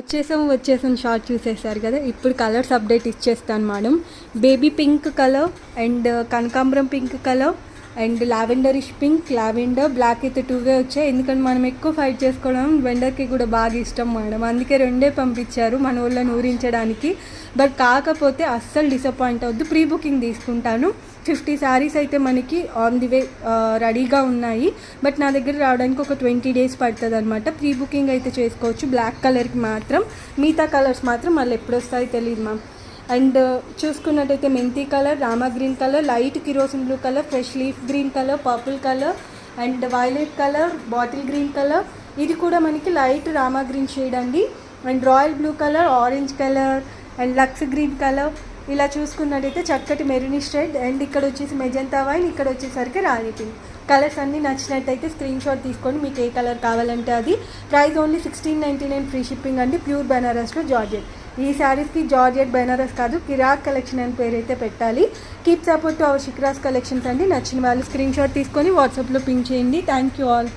వచ్చేసాం షార్ట్ చూసేసారు కదా. ఇప్పుడు కలర్స్ అప్డేట్ ఇచ్చేస్తాను madam. Baby pink colour and కనకాంబరం pink colour and lavenderish pink, lavender, black అయితే 2వే వచ్చాయి. ఎందుకంటే మనం ఎక్కువ ఫైట్ చేసుకోవడం వెండర్కి కూడా బాగా ఇష్టం మేడం, అందుకే 2 పంపించారు మన వాళ్ళని ఊరించడానికి. బట్ కాకపోతే అస్సలు డిసప్పాయింట్ అవ్వద్దు, ప్రీ బుకింగ్ తీసుకుంటాను. 50 శారీస్ అయితే మనకి ఆన్ ది వే రెడీగా ఉన్నాయి. బట్ నా దగ్గర రావడానికి ఒక 20 డేస్ పడుతుంది అనమాట. ప్రీ బుకింగ్ అయితే చేసుకోవచ్చు బ్లాక్ కలర్కి మాత్రం. మిగతా కలర్స్ మాత్రం మళ్ళీ ఎప్పుడు వస్తాయో తెలియదు మ్యామ్. అండ్ చూసుకున్నట్టయితే మెంతి colour, Rama green colour, light kerosene blue colour, fresh leaf green colour, purple colour and violet colour, bottle green colour, ఇది కూడా మనకి లైట్ రామా గ్రీన్ షేడ్ అండి. And royal blue colour, orange colour and lux green colour. ఇలా చూసుకున్నట్టయితే చక్కటి maroonish red and ఇక్కడ వచ్చేసి magenta wine, ఇక్కడ వచ్చేసరికి రాణి పింక్. కలర్స్ అన్నీ నచ్చినట్టయితే స్క్రీన్ షాట్ తీసుకొని మీకు ఏ కలర్ కావాలంటే అది. ప్రైస్ ఓన్లీ 1699 ఫ్రీ షిప్పింగ్ అండి. ప్యూర్ బెనారస్లో జార్జెట్. ఈ శారీస్కి జార్జెట్ బెనారస్ కాదు, కిరాక్ కలెక్షన్ అని పేరైతే పెట్టాలి. కీప్ సపోర్ట్ టు అవర్ షిక్రాస్ కలెక్షన్స్ అండి. నచ్చిన వాళ్ళు స్క్రీన్ షాట్ తీసుకొని వాట్సాప్లో పింక్ చేయండి. Thank you all.